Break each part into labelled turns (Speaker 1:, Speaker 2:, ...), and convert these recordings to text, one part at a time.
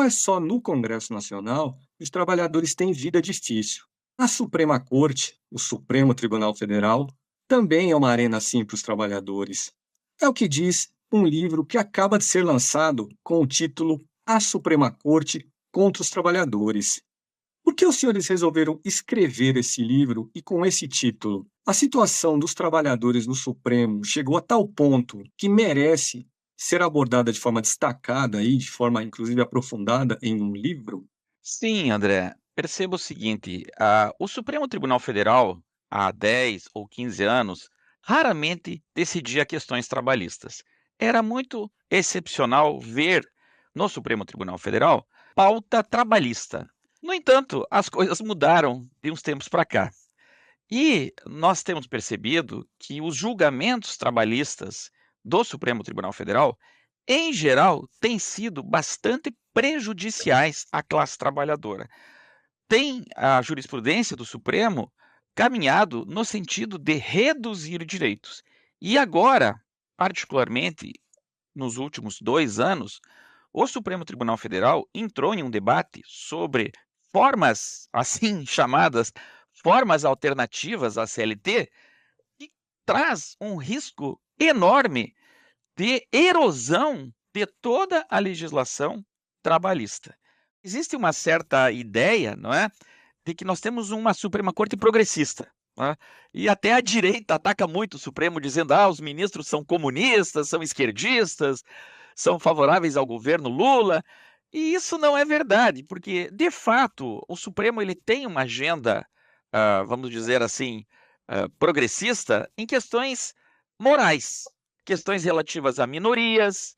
Speaker 1: é só no Congresso Nacional que os trabalhadores têm vida difícil. A Suprema Corte, o Supremo Tribunal Federal, também é uma arena assim para os trabalhadores. É o que diz um livro que acaba de ser lançado com o título A Suprema Corte contra os Trabalhadores. Por que os senhores resolveram escrever esse livro e com esse título? A situação dos trabalhadores no Supremo chegou a tal ponto que merece ser abordada de forma destacada e de forma inclusive aprofundada em um livro?
Speaker 2: Sim, André. Perceba o seguinte, o Supremo Tribunal Federal, há 10 ou 15 anos, raramente decidia questões trabalhistas. Era muito excepcional ver no Supremo Tribunal Federal pauta trabalhista. No entanto, as coisas mudaram de uns tempos para cá. E nós temos percebido que os julgamentos trabalhistas do Supremo Tribunal Federal, em geral, têm sido bastante prejudiciais à classe trabalhadora. Tem a jurisprudência do Supremo caminhado no sentido de reduzir direitos. E agora, particularmente nos últimos 2 anos, o Supremo Tribunal Federal entrou em um debate sobre formas, assim chamadas, formas alternativas à CLT, que traz um risco enorme de erosão de toda a legislação trabalhista. Existe uma certa ideia, não é, de que nós temos uma Suprema Corte progressista, não é, e até a direita ataca muito o Supremo dizendo: "Ah, os ministros são comunistas, são esquerdistas, são favoráveis ao governo Lula", e isso não é verdade, porque de fato o Supremo ele tem uma agenda, vamos dizer assim, progressista em questões morais, questões relativas a minorias,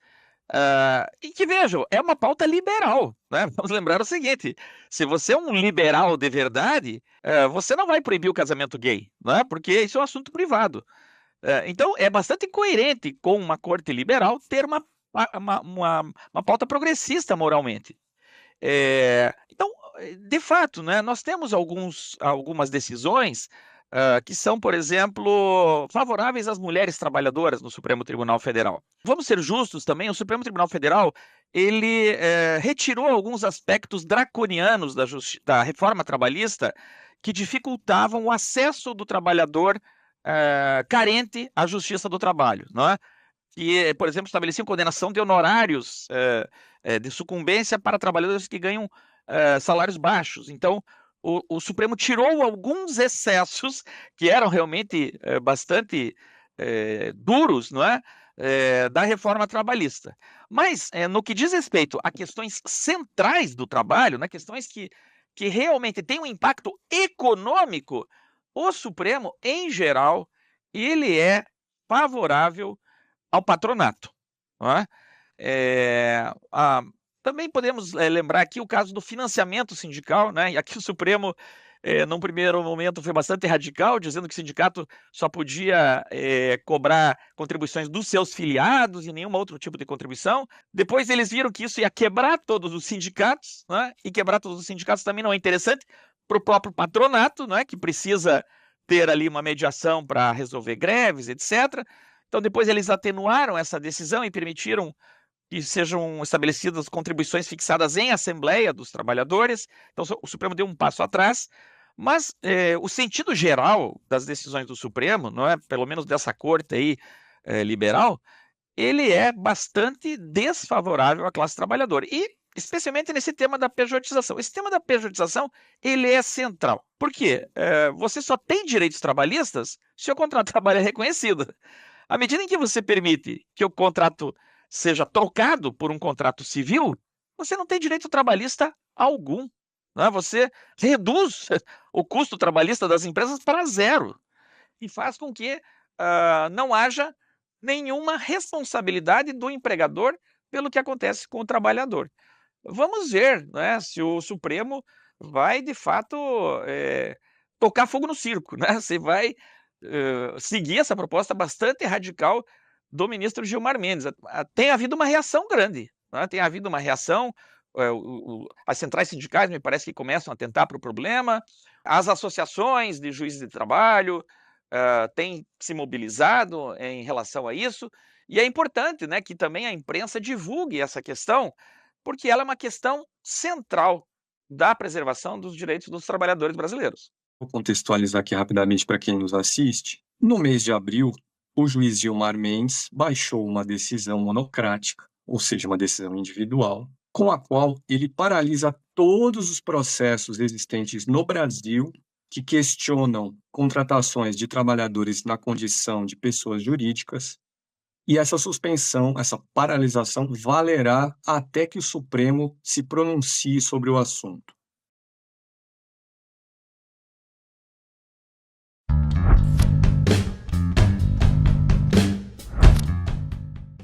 Speaker 2: e que vejam, é uma pauta liberal, né, vamos lembrar o seguinte, se você é um liberal de verdade, você não vai proibir o casamento gay, né, porque isso é um assunto privado. Então é bastante coerente com uma corte liberal ter uma pauta progressista moralmente. Então, de fato, né, nós temos algumas decisões, que são, por exemplo, favoráveis às mulheres trabalhadoras no Supremo Tribunal Federal. Vamos ser justos também, o Supremo Tribunal Federal, ele, retirou alguns aspectos draconianos da reforma trabalhista, que dificultavam o acesso do trabalhador, carente à justiça do trabalho, não é? Que, por exemplo, estabeleciam condenação de honorários, de sucumbência para trabalhadores que ganham, salários baixos. Então, o Supremo tirou alguns excessos que eram realmente, bastante, duros, não é, da reforma trabalhista. Mas, no que diz respeito a questões centrais do trabalho, né, questões que realmente têm um impacto econômico, o Supremo, em geral, ele é favorável ao patronato, não é? Eh, ah, Também podemos, lembrar aqui o caso do financiamento sindical, né, e aqui o Supremo, num primeiro momento foi bastante radical, dizendo que o sindicato só podia, cobrar contribuições dos seus filiados e nenhum outro tipo de contribuição. Depois eles viram que isso ia quebrar todos os sindicatos, né, e quebrar todos os sindicatos também não é interessante para o próprio patronato, né, que precisa ter ali uma mediação para resolver greves, etc. Então, depois eles atenuaram essa decisão e permitiram que sejam estabelecidas contribuições fixadas em assembleia dos trabalhadores. Então, o Supremo deu um passo atrás, mas o sentido geral das decisões do Supremo, não é? Pelo menos dessa corte aí liberal, ele é bastante desfavorável à classe trabalhadora. E especialmente nesse tema da pejotização. Esse tema da pejotização ele é central. Por quê? Você só tem direitos trabalhistas se o contrato de trabalho é reconhecido. À medida em que você permite que o contrato seja trocado por um contrato civil, você não tem direito trabalhista algum, né? Você reduz o custo trabalhista das empresas para zero e faz com que, não haja nenhuma responsabilidade do empregador pelo que acontece com o trabalhador. Vamos ver, né, se o Supremo vai de fato, tocar fogo no circo, né, se vai, seguir essa proposta bastante radical do ministro Gilmar Mendes. Tem havido uma reação grande, né, tem havido uma reação, as centrais sindicais me parece que começam a atentar para o problema, as associações de juízes de trabalho, têm se mobilizado em relação a isso, e é importante, né, que também a imprensa divulgue essa questão, porque ela é uma questão central da preservação dos direitos dos trabalhadores brasileiros.
Speaker 1: Vou contextualizar aqui rapidamente para quem nos assiste. No mês de abril, o juiz Gilmar Mendes baixou uma decisão monocrática, ou seja, uma decisão individual, com a qual ele paralisa todos os processos existentes no Brasil que questionam contratações de trabalhadores na condição de pessoas jurídicas. E essa suspensão, essa paralisação, valerá até que o Supremo se pronuncie sobre o assunto.